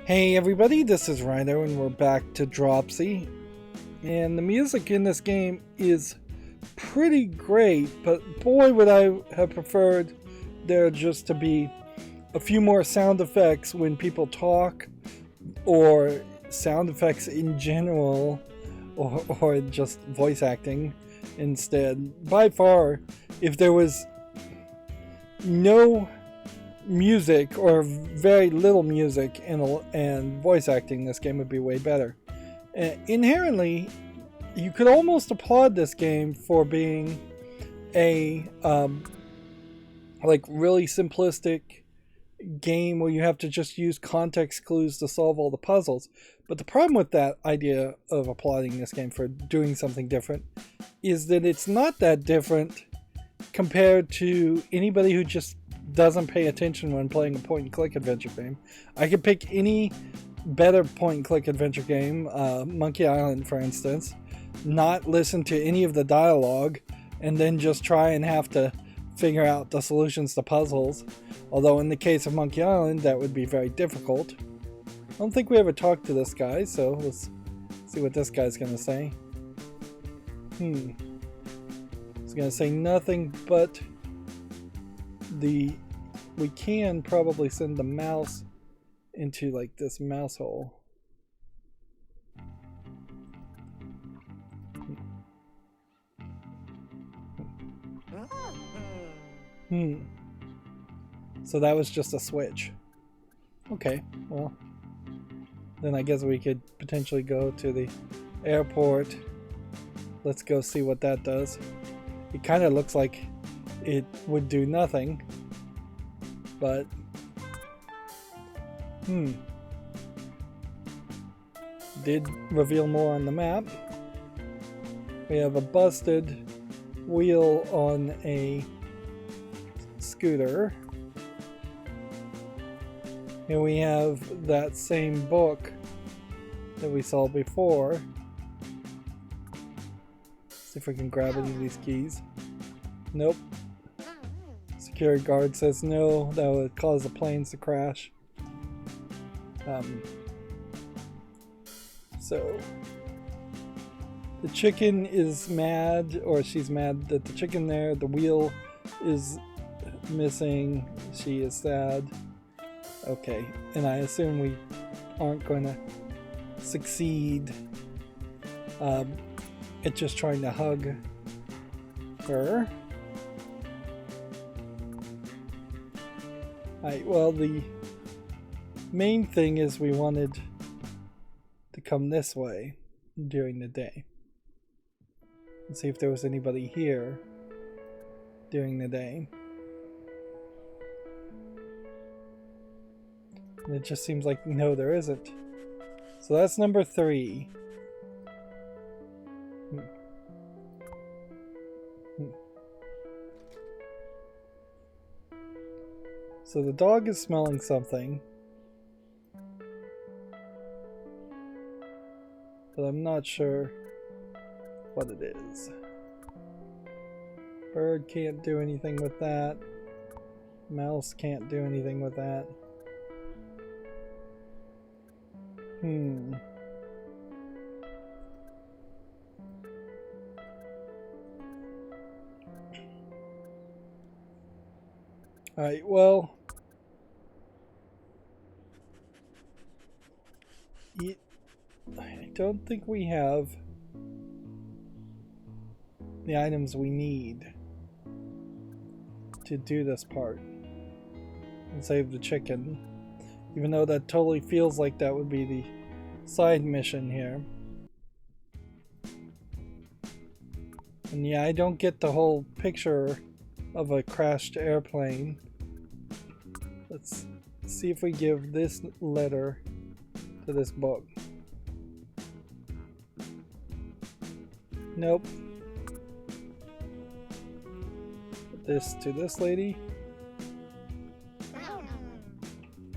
Hey everybody, this is Rydo and we're back to Dropsy. And the music in this game is pretty great, but boy would I have preferred there just to be a few more sound effects when people talk, or sound effects in general, or just voice acting instead. By far, if there was no music or very little music and voice acting, this game would be way better. Inherently, you could almost applaud this game for being a like really simplistic game where you have to just use context clues to solve all the puzzles. But the problem with that idea of applauding this game for doing something different is that it's not that different compared to anybody who just doesn't pay attention when playing a point and click adventure game. I could pick any better point and click adventure game, Monkey Island for instance, not listen to any of the dialogue, and then just try and have to figure out the solutions to puzzles. Although in the case of Monkey Island, that would be very difficult. I don't think we ever talked to this guy, so let's see what this guy's gonna say. He's gonna say nothing, but we can probably send the mouse into like this mouse hole. So that was just a switch. Okay, well, then I guess we could potentially go to the airport. Let's go see what that does. It kind of looks like it would do nothing, but did reveal more on the map. We have a busted wheel on a scooter. Here we have that same book that we saw before. See if we can grab any of these keys. Nope. Security guard says no, that would cause the planes to crash. So the chicken is mad, or she's mad that the chicken there, the wheel is missing, she is sad. Okay, and I assume we aren't going to succeed at just trying to hug her. Alright, well, the main thing is we wanted to come this way during the day and see if there was anybody here during the day. And it just seems like no, there isn't. So that's number 3. So the dog is smelling something, but I'm not sure what it is. Bird can't do anything with that. Mouse can't do anything with that. Alright, well, I don't think we have the items we need to do this part and save the chicken, even though that totally feels like that would be the side mission here. And yeah, I don't get the whole picture of a crashed airplane. Let's see if we give this letter to this book. Nope. Put this to this lady.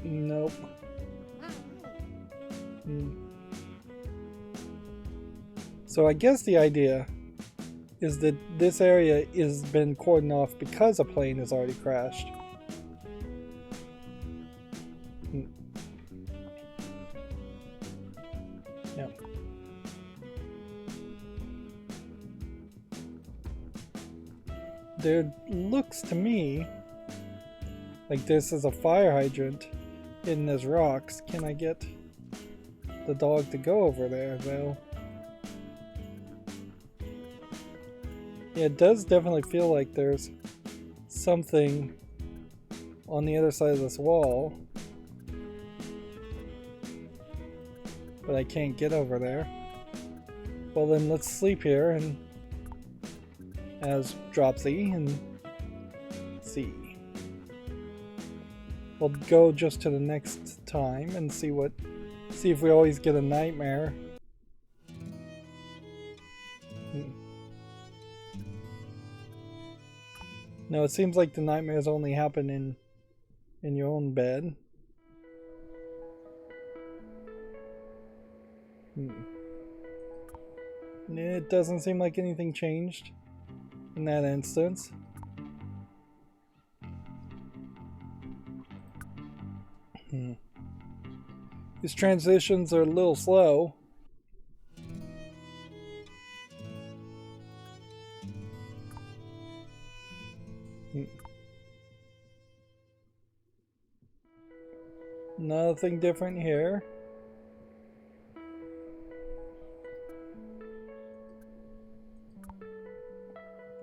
Nope. So I guess the idea is that this area has been cordoned off because a plane has already crashed. Yep. There looks to me like this is a fire hydrant hidden as rocks. Can I get the dog to go over there though? Yeah, it does definitely feel like there's something on the other side of this wall, but I can't get over there. Well then let's sleep here and as Dropsy and see. We'll go just to the next time and see if we always get a nightmare. No, it seems like the nightmares only happen in your own bed. It doesn't seem like anything changed in that instance. These transitions are a little slow. Nothing different here.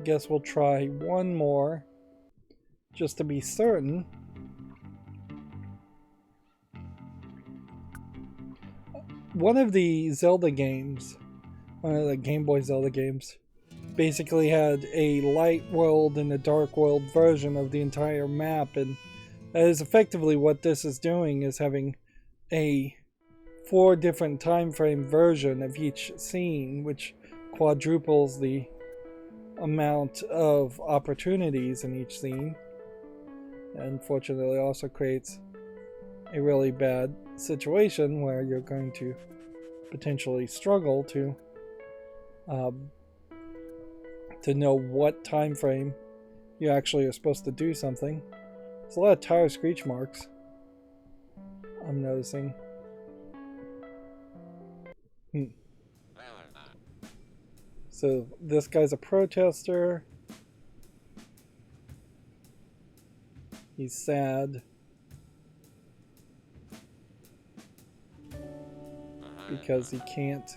Guess we'll try one more just to be certain. One of the Zelda games, one of the Game Boy Zelda games, basically had a light world and a dark world version of the entire map, and that is effectively what this is doing, is having a 4 different time frame version of each scene, which quadruples the amount of opportunities in each scene. And unfortunately also creates a really bad situation where you're going to potentially struggle to know what time frame you actually are supposed to do something. There's a lot of tire screech marks I'm noticing. So this guy's a protester. He's sad because he can't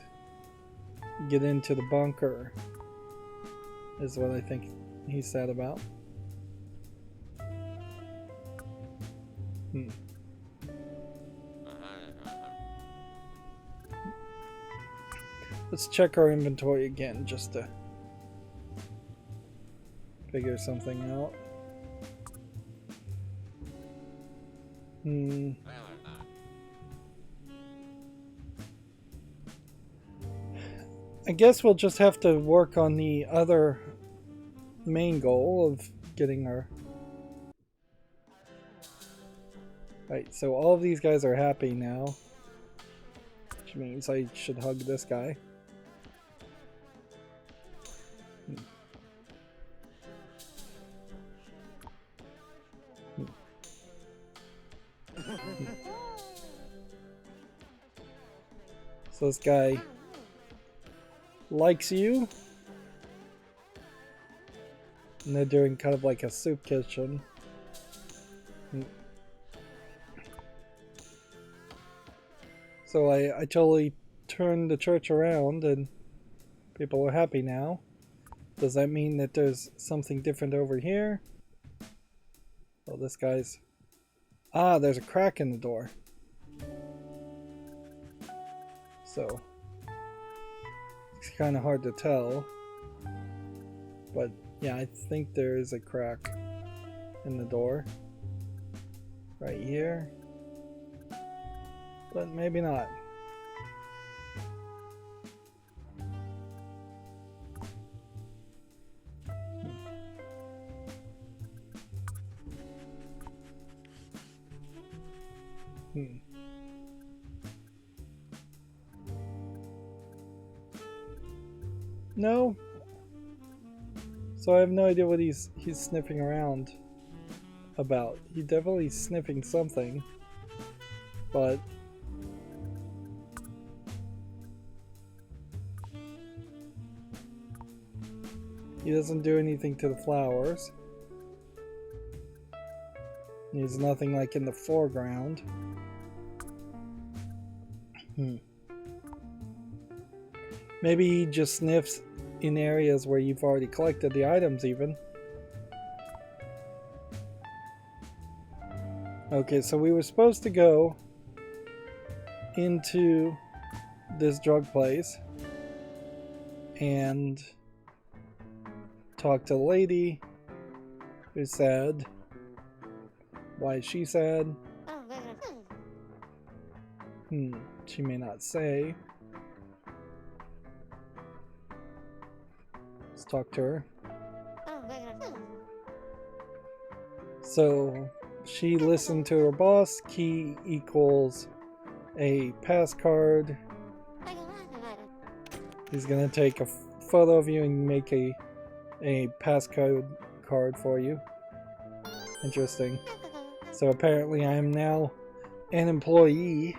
get into the bunker, is what I think he's sad about. Let's check our inventory again just to figure something out. I guess we'll just have to work on the other main goal of getting our... Right, so all of these guys are happy now, which means I should hug this guy. So this guy likes you, and they're doing kind of like a soup kitchen. So I totally turned the church around and people are happy now. Does that mean that there's something different over here? Well, this guy's... Ah, there's a crack in the door. So it's kind of hard to tell. But yeah, I think there is a crack in the door. Right here. But maybe not. No. So I have no idea what he's sniffing around about. He's definitely sniffing something, but He doesn't do anything to the flowers. There's nothing like in the foreground. Maybe he just sniffs in areas where you've already collected the items even. Okay, so we were supposed to go into this drug place and talk to the lady who's sad. Why is she sad? She may not say. Let's talk to her. So she listened to her boss. Key equals a pass card. He's gonna take a photo of you and make a passcode card for you. Interesting. So apparently I am now an employee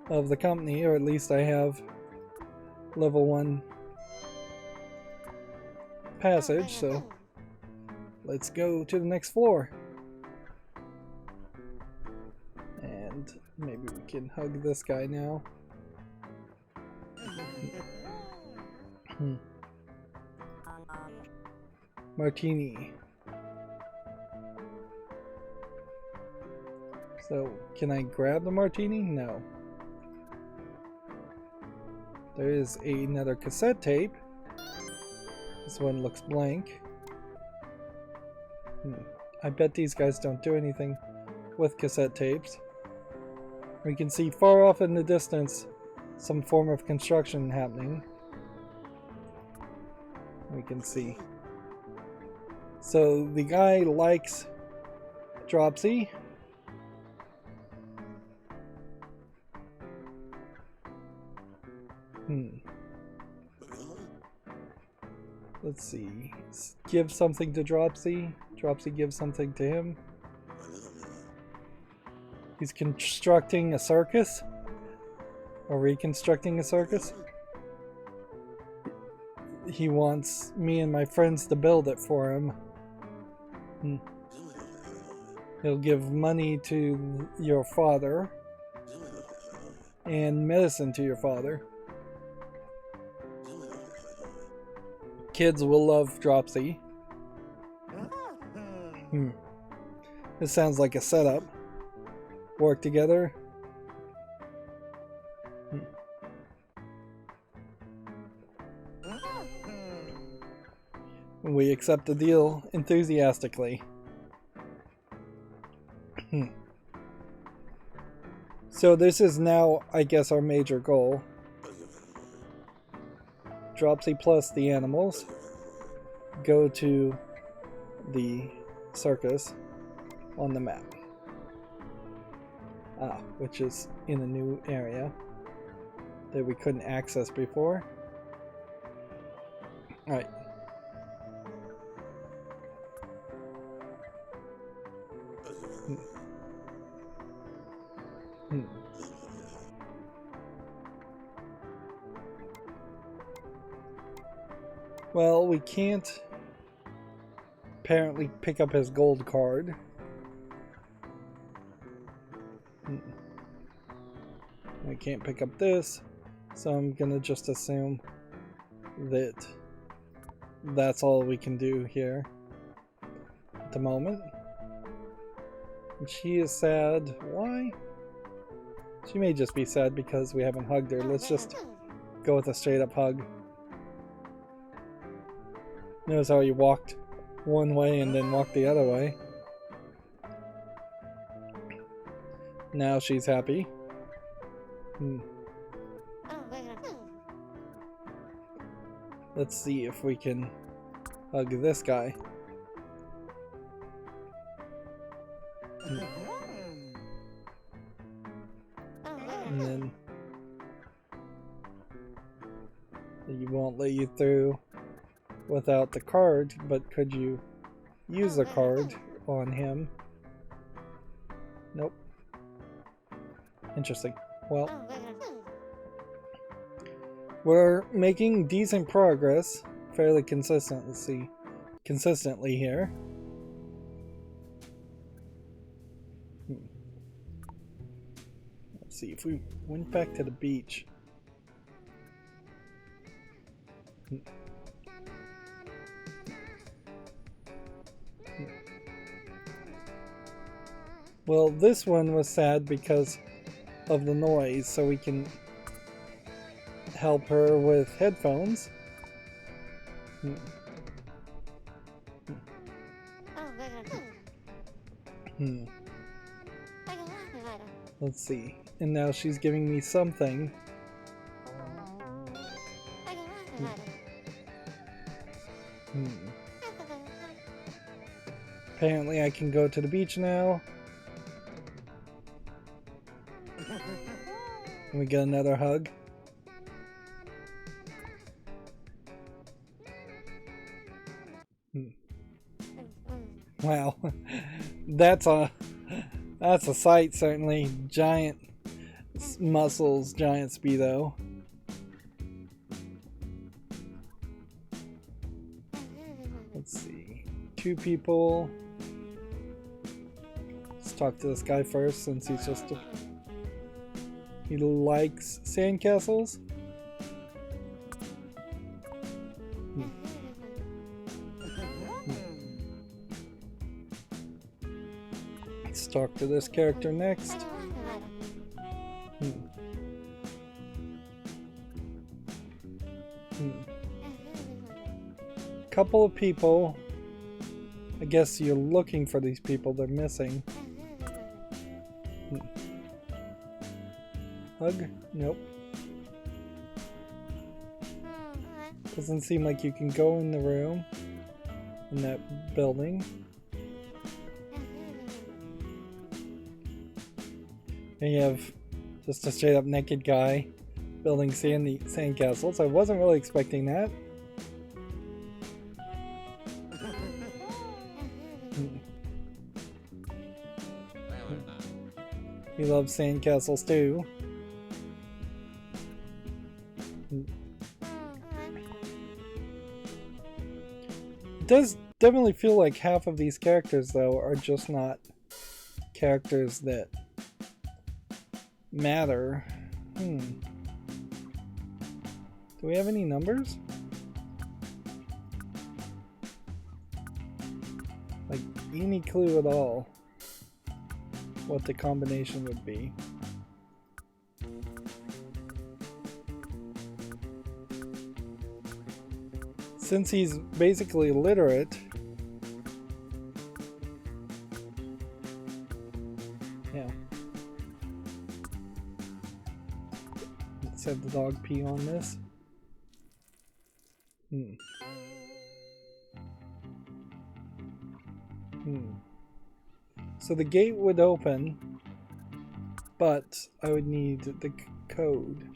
of the company, or at least I have level 1 passage, so let's go to the next floor. And maybe we can hug this guy now. Martini. So, can I grab the martini? No. There is another cassette tape. This one looks blank. I bet these guys don't do anything with cassette tapes. We can see far off in the distance some form of construction happening. We can see. So the guy likes Dropsy. Let's see. Give something to Dropsy. Dropsy gives something to him. He's constructing a circus? Or reconstructing a circus? He wants me and my friends to build it for him. He'll give money to your father. And medicine to your father. Kids will love Dropsy. This sounds like a setup. Work together. We accept the deal enthusiastically. So this is now, I guess, our major goal. Dropsy plus the animals. Go to the circus on the map. Which is in a new area that we couldn't access before. Alright. Well, we can't apparently pick up his gold card. We can't pick up this, so I'm gonna just assume that that's all we can do here at the moment. And she is sad. Why? She may just be sad because we haven't hugged her. Let's just go with a straight up hug. Notice how he walked one way and then walked the other way. Now she's happy. Let's see if we can hug this guy. And then he won't let you through without the card, but could you use the card on him? Nope. Interesting. Well, We're making decent progress, fairly consistently here. Let's see if we went back to the beach. Well, this one was sad because of the noise, so we can help her with headphones. Let's see. And now she's giving me something. Apparently I can go to the beach now. And we get another hug. Wow. That's a sight, certainly. Giant muscles, giant speedo. Let's see. 2 people. Let's talk to this guy first since he's just he likes sandcastles. Let's talk to this character next. Couple of people. I guess you're looking for these people, they're missing. Hug? Nope. Doesn't seem like you can go in the room in that building. And you have just a straight up naked guy building sandcastles. I wasn't really expecting that. He loves sandcastles too. It does definitely feel like half of these characters though are just not characters that matter. Do we have any numbers? Like any clue at all what the combination would be? Since he's basically illiterate, yeah. Let's have the dog pee on this. So the gate would open, but I would need the code.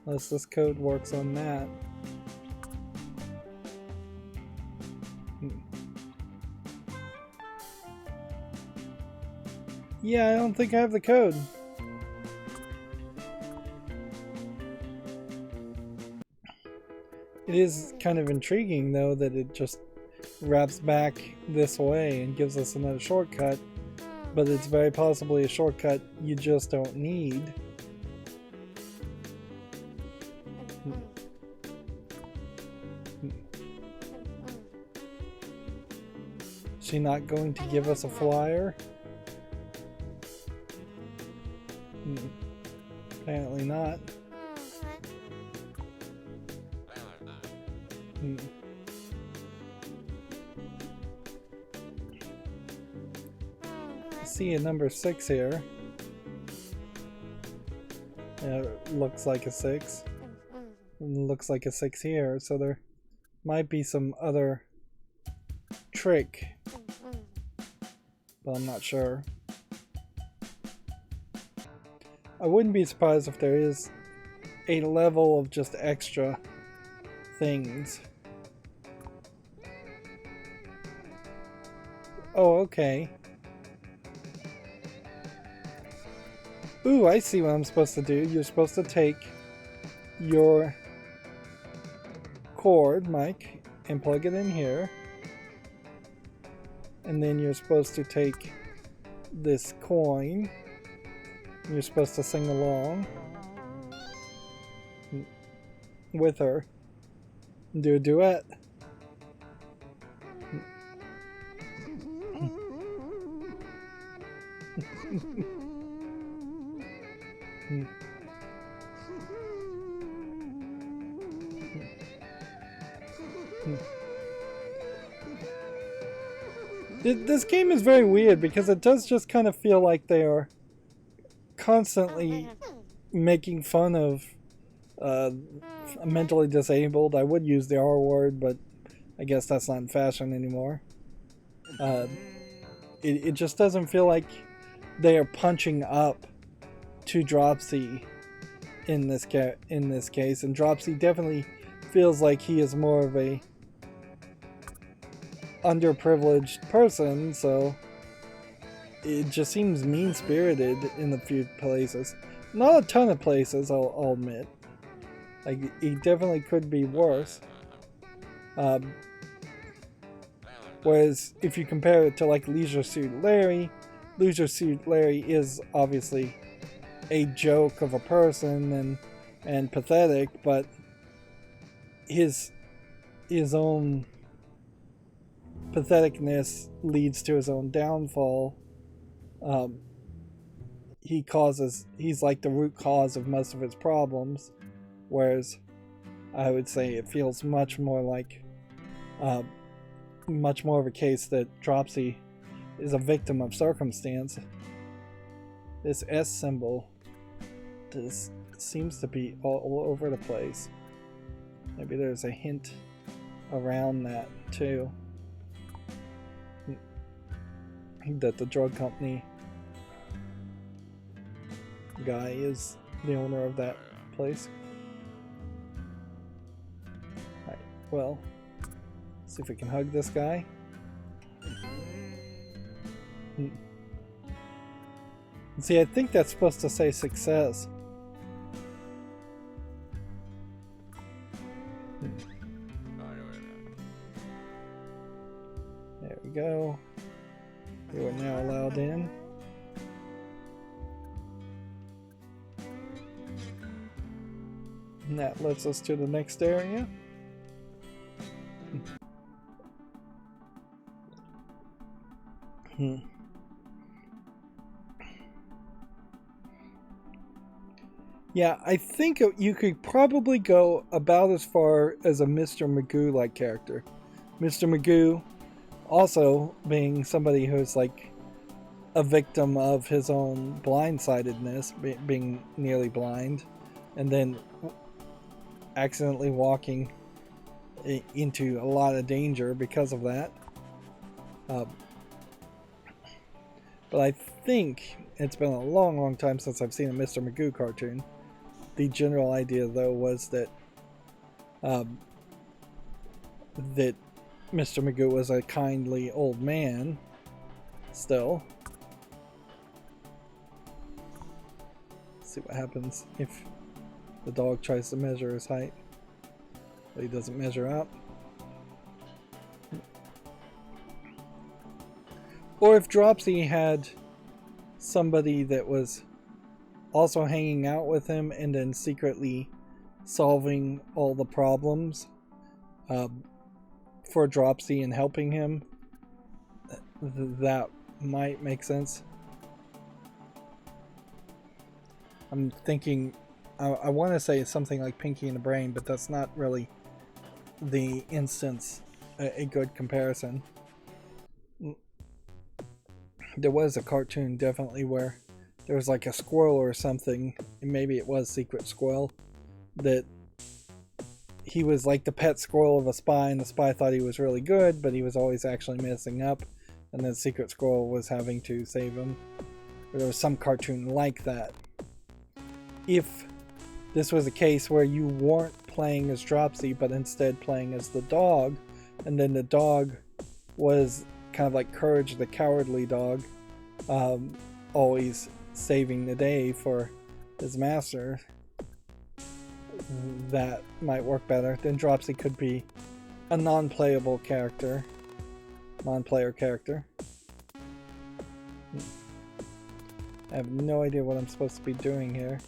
Unless this code works on that. Yeah, I don't think I have the code. It is kind of intriguing though that it just wraps back this way and gives us another shortcut, but it's very possibly a shortcut you just don't need. Is she not going to give us a flyer? Apparently not. I see a number 6 here. It looks like a 6. And looks like a 6 here, so there might be some other trick, but I'm not sure. I wouldn't be surprised if there is a level of just extra things. Oh, okay. Ooh, I see what I'm supposed to do. You're supposed to take your cord, Mike, and plug it in here. And then you're supposed to take this coin. You're supposed to sing along with her. Do a duet. This game is very weird because it does just kind of feel like they are constantly making fun of mentally disabled. I would use the R word, but I guess that's not in fashion anymore. It just doesn't feel like they are punching up to Dropsy in this case, and Dropsy definitely feels like he is more of a underprivileged person, so it just seems mean-spirited in a few places. Not a ton of places, I'll admit. Like, he definitely could be worse. Whereas if you compare it to like Leisure Suit Larry is obviously a joke of a person and pathetic, but his own patheticness leads to his own downfall. He's like the root cause of most of his problems, whereas I would say it feels much more like much more of a case that Dropsy is a victim of circumstance. This S symbol seems to be all over the place. Maybe there's a hint around that too, that the drug company guy is the owner of that place. Alright, well, see if we can hug this guy. See, I think that's supposed to say success. There we go. You are now allowed in. And that lets us to the next area. Yeah, I think you could probably go about as far as a Mr. Magoo-like character. Mr. Magoo also being somebody who's like a victim of his own blindsidedness, being nearly blind, and then accidentally walking into a lot of danger because of that. But I think it's been a long time since I've seen a Mr. Magoo cartoon. The general idea, though, was that that Mr. Magoo was a kindly old man still. Let's see what happens if the dog tries to measure his height, but he doesn't measure up. Or if Dropsy had somebody that was also hanging out with him and then secretly solving all the problems for Dropsy and helping him, that might make sense. I'm thinking, I want to say something like Pinky and the Brain, but that's not really the instance, a good comparison. There was a cartoon definitely where there was like a squirrel or something, and maybe it was Secret Squirrel, that he was like the pet squirrel of a spy, and the spy thought he was really good, but he was always actually messing up, and then Secret Squirrel was having to save him. Or there was some cartoon like that. If this was a case where you weren't playing as Dropsy, but instead playing as the dog, and then the dog was kind of like Courage the Cowardly Dog, always saving the day for his master. That might work better. Then Dropsy could be a non-player character. I have no idea what I'm supposed to be doing here.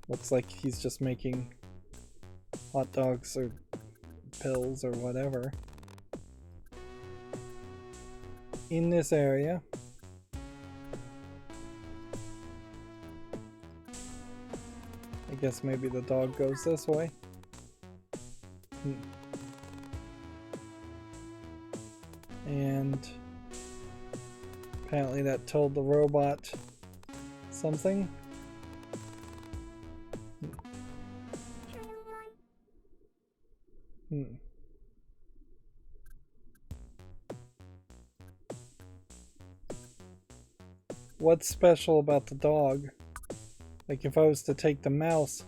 Looks like he's just making hot dogs or pills or whatever. In this area. I guess maybe the dog goes this way. And apparently that told the robot something. What's special about the dog? Like if I was to take the mouse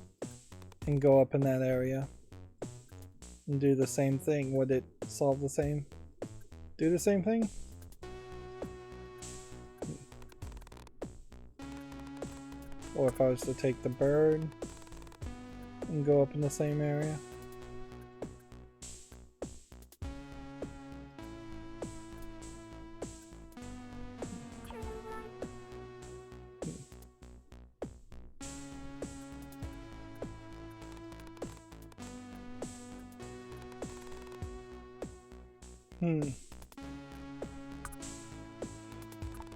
and go up in that area and do the same thing, would it solve the same? Do the same thing? Or if I was to take the bird and go up in the same area?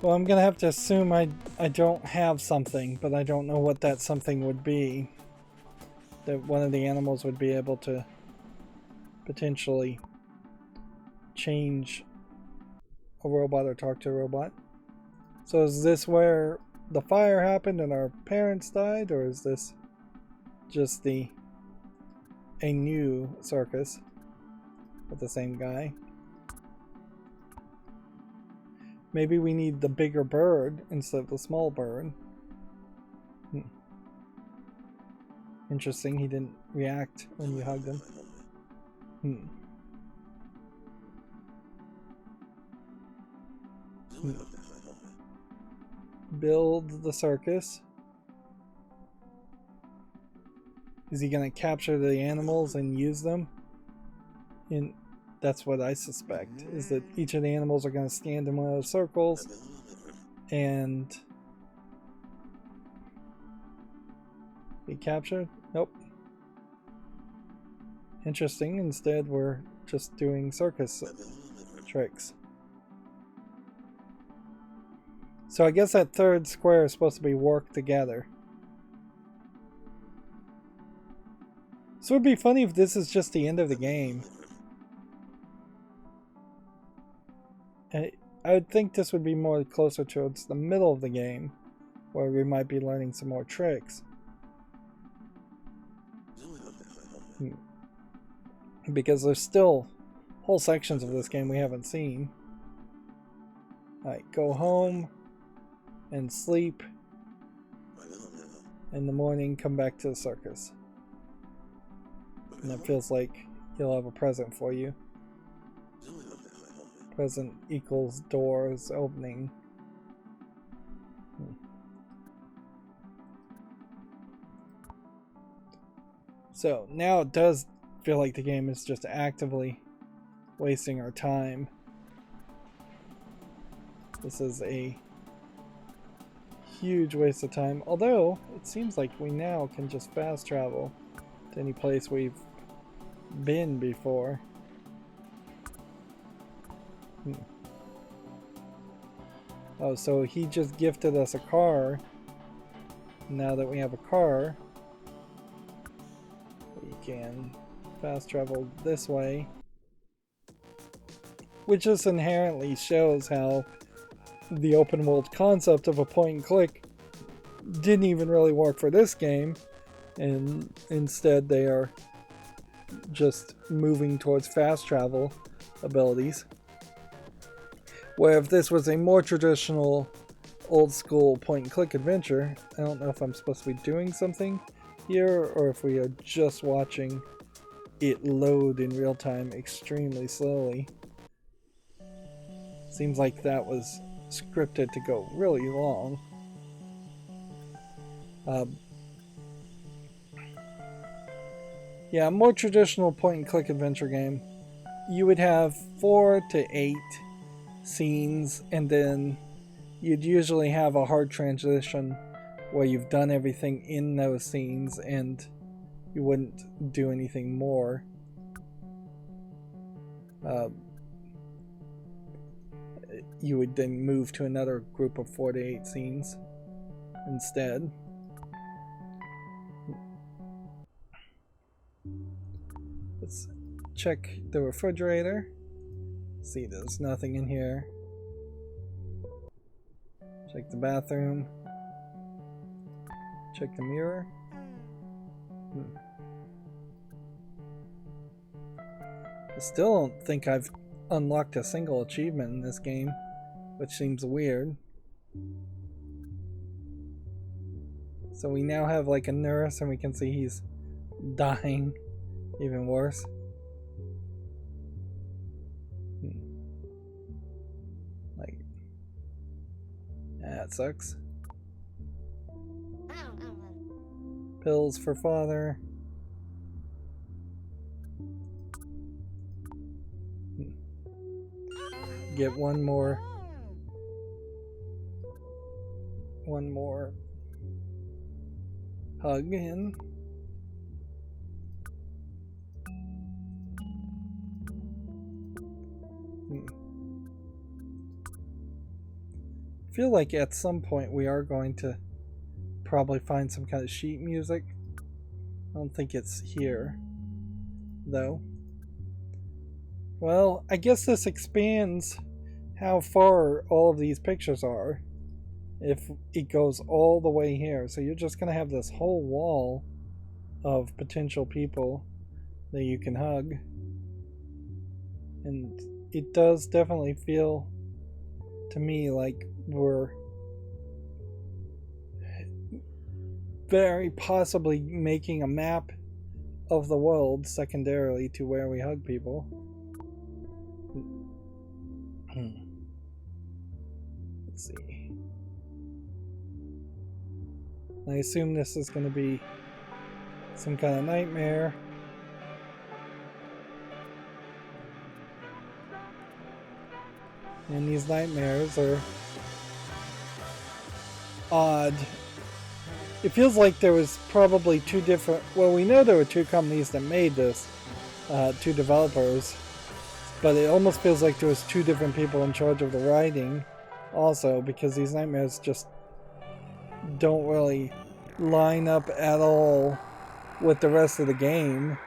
Well, I'm gonna have to assume I don't have something, but I don't know what that something would be. That one of the animals would be able to potentially change a robot or talk to a robot. So is this where the fire happened and our parents died, or is this just a new circus with the same guy? Maybe we need the bigger bird instead of the small bird. Interesting, he didn't react when you hugged him. Build the circus. Is he gonna capture the animals and use them? That's what I suspect, is that each of the animals are going to stand in one of those circles and be captured? Nope. Interesting. Instead, we're just doing circus tricks. So I guess that third square is supposed to be work together. So it would be funny if this is just the end of the game. I would think this would be more closer towards the middle of the game, where we might be learning some more tricks. Because there's still whole sections of this game we haven't seen. Alright, go home and sleep. In the morning, come back to the circus. And that feels like he'll have a present for you. Present equals doors opening. So now it does feel like the game is just actively wasting our time. This is a huge waste of time, although it seems like we now can just fast travel to any place we've been before. Oh, so he just gifted us a car. Now that we have a car, we can fast travel this way, which just inherently shows how the open world concept of a point and click didn't even really work for this game, and instead they are just moving towards fast travel abilities. Where if this was a more traditional old school point and click adventure, I don't know if I'm supposed to be doing something here or if we are just watching it load in real time extremely slowly. Seems like that was scripted to go really long. Yeah, a more traditional point-and-click adventure game. You would have 4 to 8 scenes, and then you'd usually have a hard transition where you've done everything in those scenes and you wouldn't do anything more. You would then move to another group of 4 to 8 scenes instead. Let's check the refrigerator. See, there's nothing in here. Check the bathroom. Check the mirror. I still don't think I've unlocked a single achievement in this game, which seems weird. So we now have like a nurse, and we can see he's dying. Even worse. Like, that sucks. Pills for father. Get one more hug in. I feel like at some point we are going to probably find some kind of sheet music. I don't think it's here, though. Well, I guess this expands how far all of these pictures are if it goes all the way here. So you're just going to have this whole wall of potential people that you can hug. And it does definitely feel to me like we're very possibly making a map of the world secondarily to where we hug people. Let's see. I assume this is going to be some kind of nightmare. And these nightmares are odd. It feels like there was probably two different... Well, we know there were two companies that made this. Two developers. But it almost feels like there was two different people in charge of the writing also, because these nightmares just don't really line up at all with the rest of the game.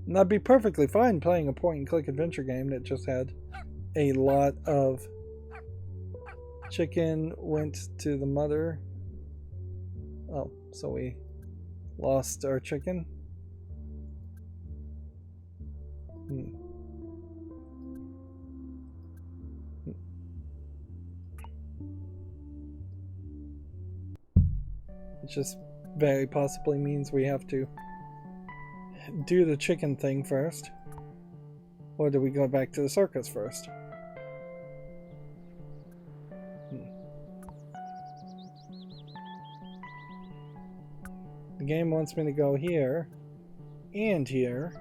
And I'd be perfectly fine playing a point-and-click adventure game that just had a lot of chicken went to the mother. Oh, so we lost our chicken. It just very possibly means we have to do the chicken thing first. Or do we go back to the circus first? The game wants me to go here and here,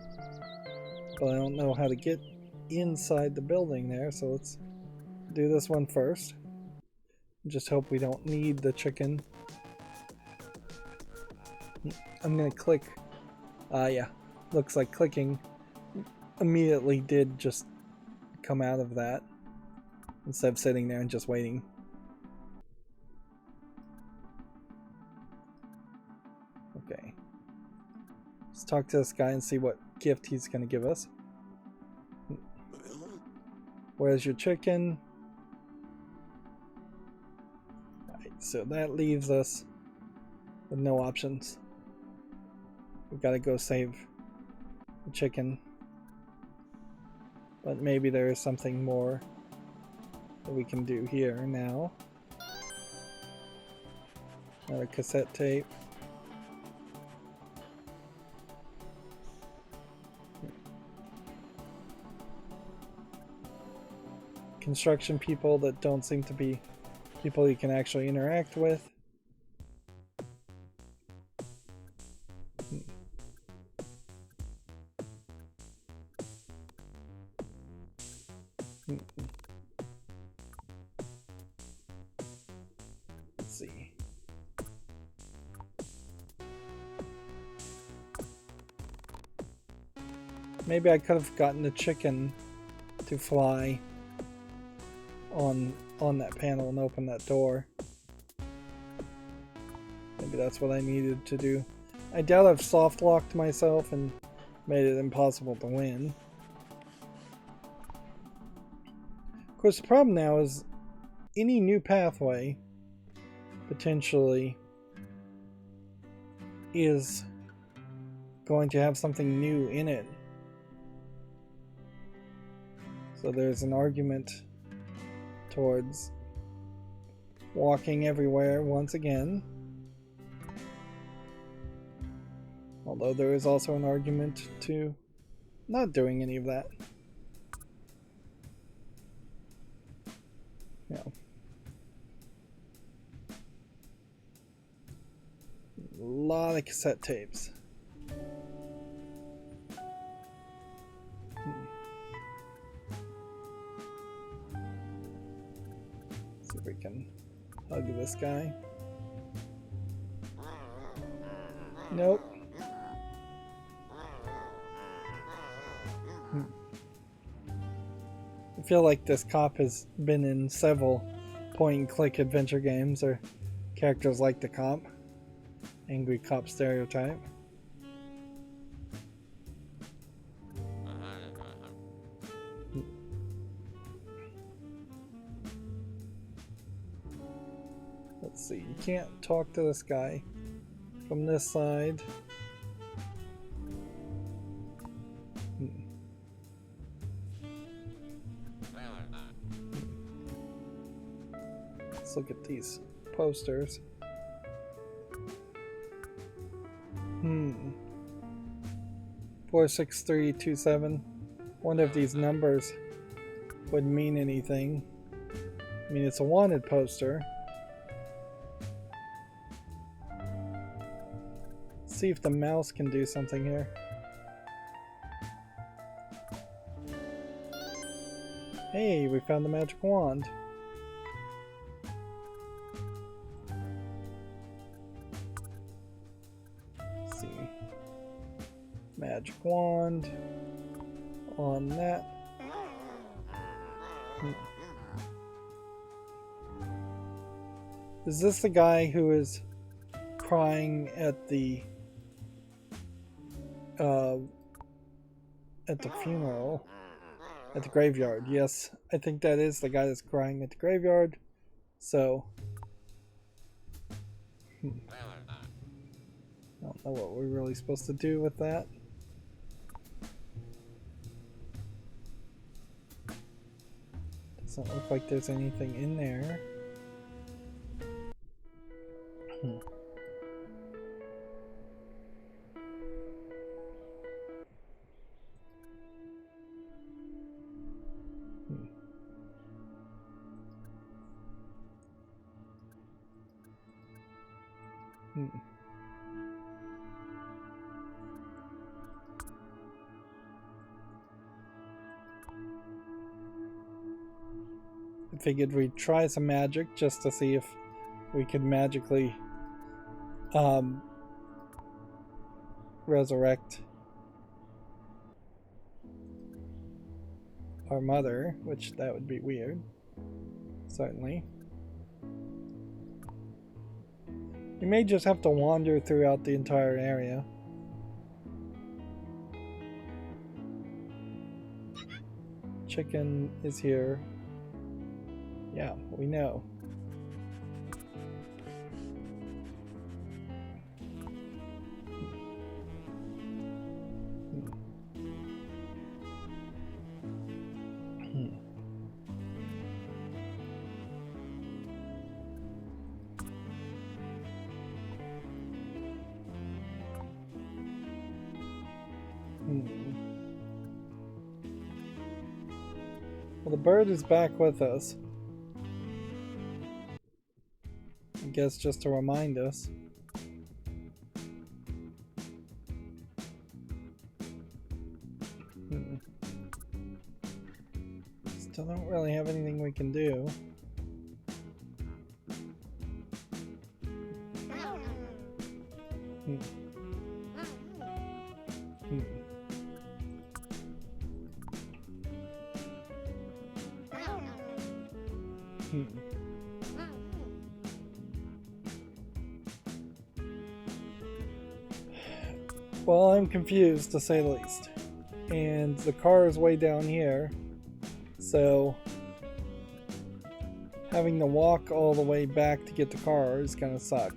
but I don't know how to get inside the building there, so let's do this one first. Just hope we don't need the chicken. I'm gonna click. Yeah, looks like clicking immediately did just come out of that instead of sitting there and just waiting. Okay. Let's talk to this guy and see what gift he's gonna give us. Where's your chicken? Alright, so that leaves us with no options. We've got to go save the chicken. But maybe there is something more that we can do here now. Another cassette tape. construction people that don't seem to be people you can actually interact with. Let's see. Maybe I could have gotten the chicken to fly on that panel and open that door. Maybe that's what I needed to do. I doubt I've soft locked myself and made it impossible to win. Of course, the problem now is any new pathway potentially is going to have something new in it. So there's an argument towards walking everywhere once again. Although there is also an argument to not doing any of that. Yeah. A lot of cassette tapes. See if we can hug this guy. Nope. I feel like this cop has been in several point-and-click adventure games, or characters like the cop. Angry cop stereotype. Let's see, you can't talk to this guy from this side. Let's look at these posters. 46327. One of these numbers would mean anything. I mean, it's a wanted poster. Let's see if the mouse can do something here. Hey, we found the magic wand. Let's see. Magic wand on that. Is this the guy who is crying at the funeral? At the graveyard? Yes, I think that is the guy that's crying at the graveyard. So I don't know what we're really supposed to do with that. Doesn't look like there's anything in there. I figured we'd try some magic just to see if we could magically resurrect our mother, which that would be weird, certainly. You may just have to wander throughout the entire area. Chicken is here. Yeah, we know. Well, the bird is back with us. I guess just to remind us. Still don't really have anything we can do. Well, I'm confused to say the least. And the car is way down here, so having to walk all the way back to get the car is gonna suck.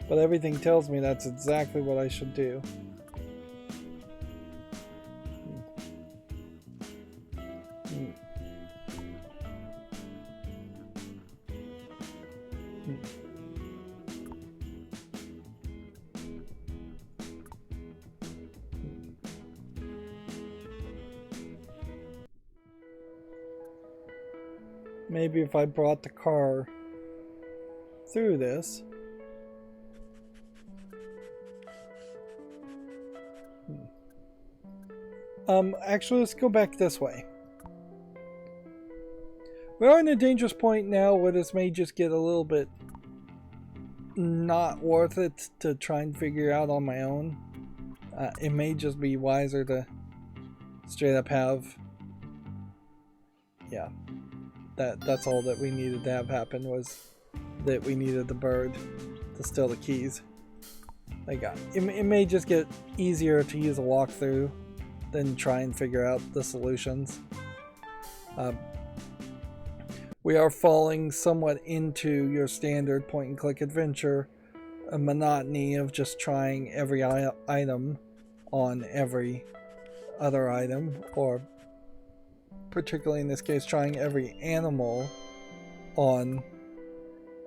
But everything tells me that's exactly what I should do. Maybe if I brought the car through this. Actually, let's go back this way. We are in a dangerous point now where this may just get a little bit not worth it to try and figure out on my own. It may just be wiser to straight up have... Yeah. That's all that we needed to have happen, was that we needed the bird to steal the keys. It may just get easier to use a walkthrough than try and figure out the solutions. We are falling somewhat into your standard point and click adventure, a monotony of just trying every item on every other item, or particularly in this case trying every animal on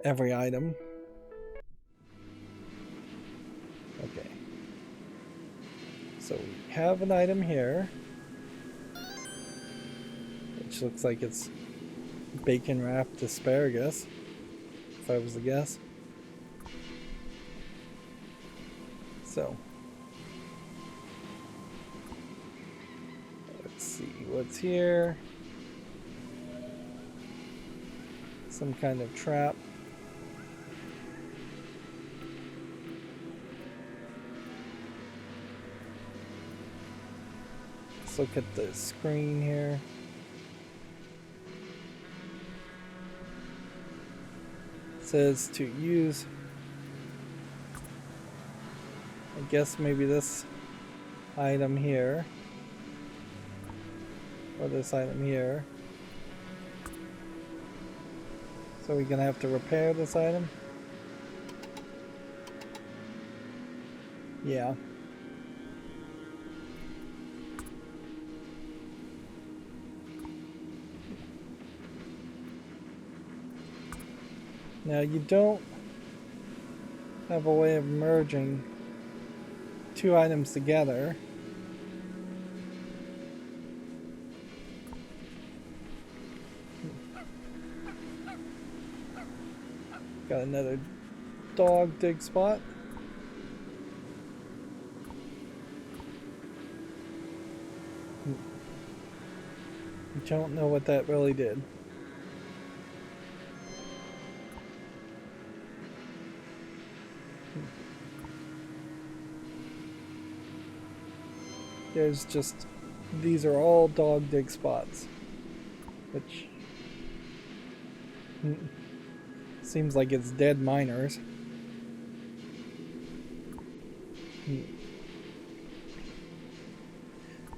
every item. Okay. So we have an item here, which looks like it's bacon wrapped asparagus, if I was to guess. So let's see what's here. Some kind of trap. Let's look at the screen here. It says to use, I guess maybe this item here, or this item here. So we're gonna have to repair this item? Yeah. Now you don't have a way of merging two items together. Got another dog dig spot. Don't know what that really did. There's just, these are all dog dig spots, which seems like it's dead miners.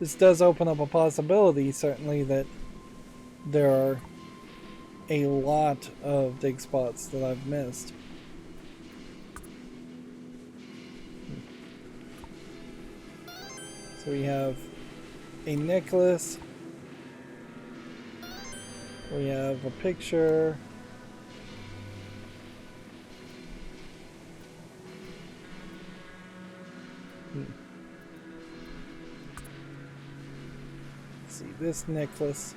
This does open up a possibility, certainly, that there are a lot of dig spots that I've missed. So we have a necklace, we have a picture, see this necklace.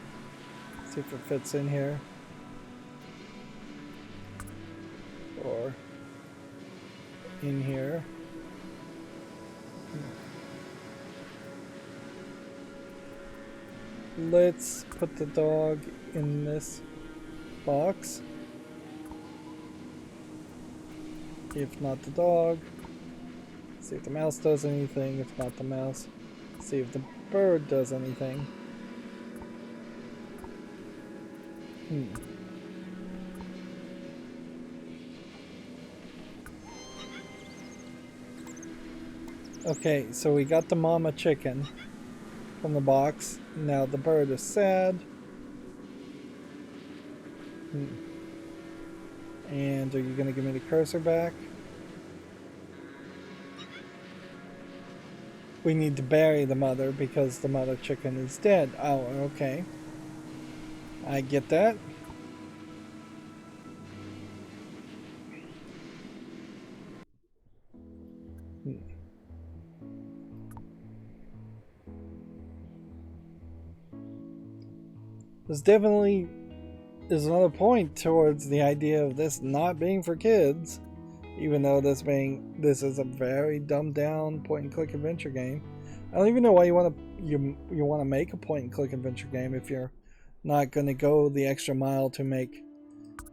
See if it fits in here. Or in here. Let's put the dog in this box. If not the dog. See if the mouse does anything. If not the mouse. See if the bird does anything. Okay, so we got the mama chicken from the box. Now the bird is sad. And are you going to give me the cursor back? We need to bury the mother because the mother chicken is dead. Oh, okay. I get that. This definitely is another point towards the idea of this not being for kids, even though this is a very dumbed down point and click adventure game. I don't even know why you want to make a point and click adventure game if you're not going to go the extra mile to make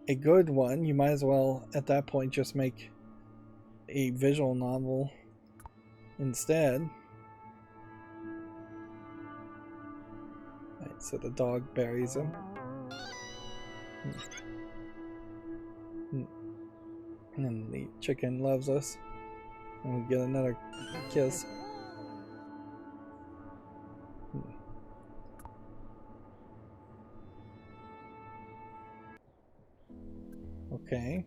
a good one. You might as well at that point just make a visual novel instead. Right, so the dog buries him. And the chicken loves us. And we get another kiss. Okay.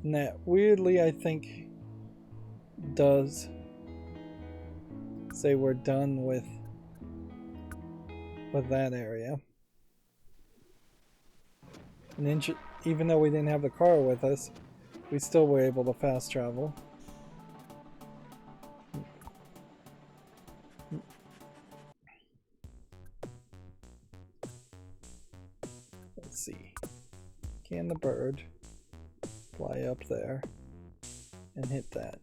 And that weirdly, I think, does say we're done with that area. And even though we didn't have the car with us, we still were able to fast travel. Let's see. Can the bird fly up there and hit that?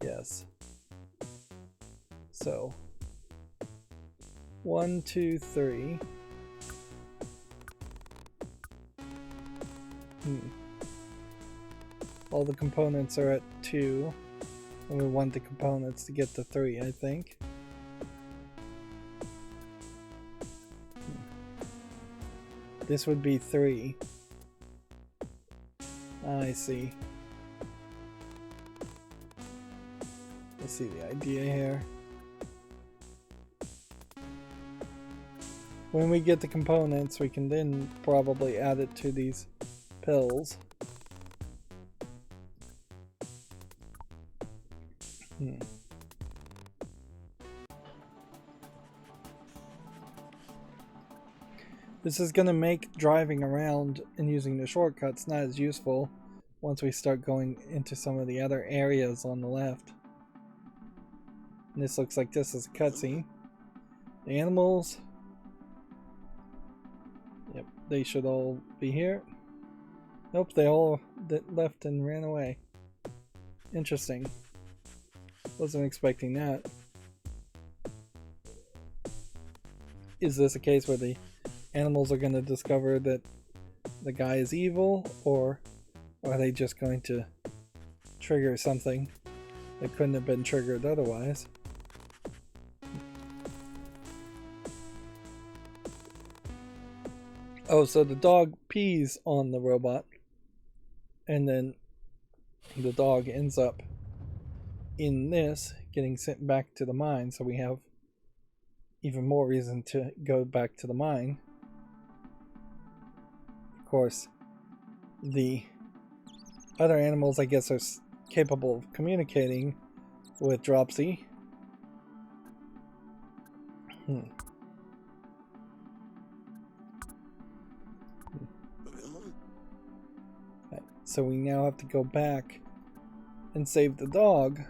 Yes. So 1, 2, 3. All the components are at 2, and we want the components to get to 3, I think. This would be 3. I see. I see the idea here. When we get the components, we can then probably add it to these pills. This is going to make driving around and using the shortcuts not as useful once we start going into some of the other areas on the left. And this looks like this is a cutscene. The animals, yep, they should all be here. Nope, they all left and ran away. Interesting. Wasn't expecting that. Is this a case where the animals are going to discover that the guy is evil, or are they just going to trigger something that couldn't have been triggered otherwise? Oh, so the dog pees on the robot, and then the dog ends up in this, getting sent back to the mine, so we have even more reason to go back to the mine. Of course, the other animals, I guess, are capable of communicating with Dropsy. Right, so we now have to go back and save the dog.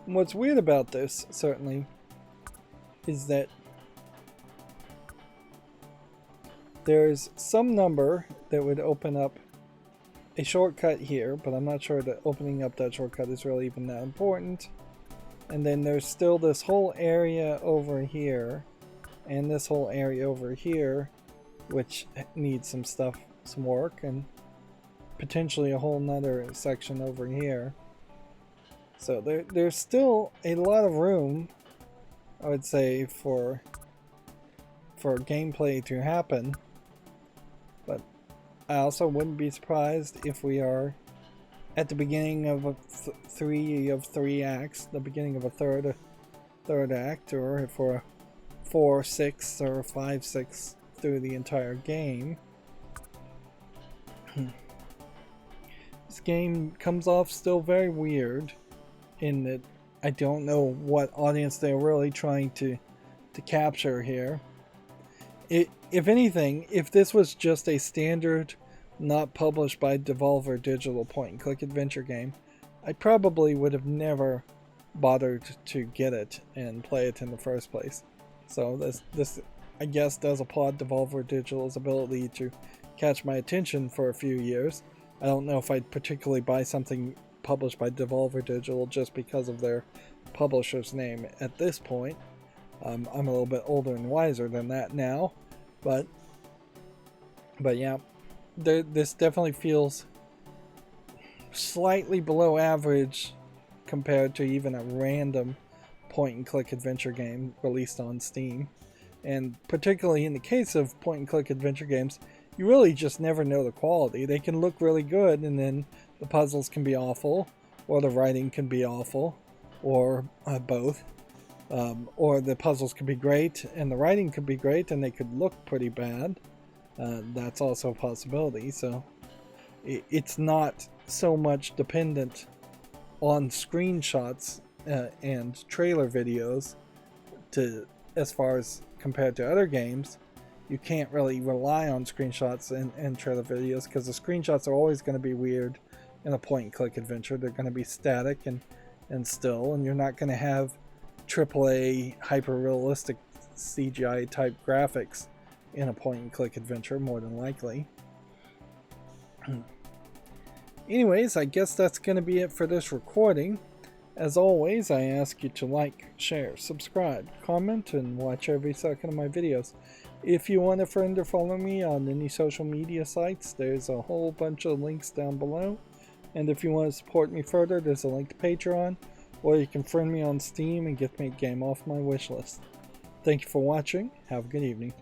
And what's weird about this, certainly, is that there's some number that would open up a shortcut here, but I'm not sure that opening up that shortcut is really even that important. And then there's still this whole area over here, and this whole area over here, which needs some stuff, some work, and potentially a whole nother section over here. So there's still a lot of room, I would say, for gameplay to happen. But I also wouldn't be surprised if we are at the beginning of three of three acts, the beginning of a third act, or if we're 4/6 or 5/6 through the entire game. This game comes off still very weird in that I don't know what audience they're really trying to capture here. If anything, if this was just a standard, not published by Devolver Digital point-and-click adventure game, I probably would have never bothered to get it and play it in the first place. So this I guess does applaud Devolver Digital's ability to catch my attention for a few years. I don't know if I'd particularly buy something published by Devolver Digital just because of their publisher's name at this point. I'm a little bit older and wiser than that now, but yeah, this definitely feels slightly below average compared to even a random point-and-click adventure game released on Steam. And particularly in the case of point-and-click adventure games, you really just never know the quality. They can look really good, and then the puzzles can be awful, or the writing can be awful, or both. Or the puzzles could be great, and the writing could be great, and they could look pretty bad. That's also a possibility. So it's not so much dependent on screenshots and trailer videos as far as compared to other games. You can't really rely on screenshots and trailer videos because the screenshots are always going to be weird in a point-and-click adventure. They're going to be static and still, and you're not going to have AAA hyper-realistic CGI type graphics in a point-and-click adventure, more than likely. Anyways, I guess that's going to be it for this recording. As always, I ask you to like, share, subscribe, comment, and watch every second of my videos. If you want a friend or follow me on any social media sites, there's a whole bunch of links down below. And if you want to support me further, there's a link to Patreon, or you can friend me on Steam and get me a game off my wishlist. Thank you for watching. Have a good evening.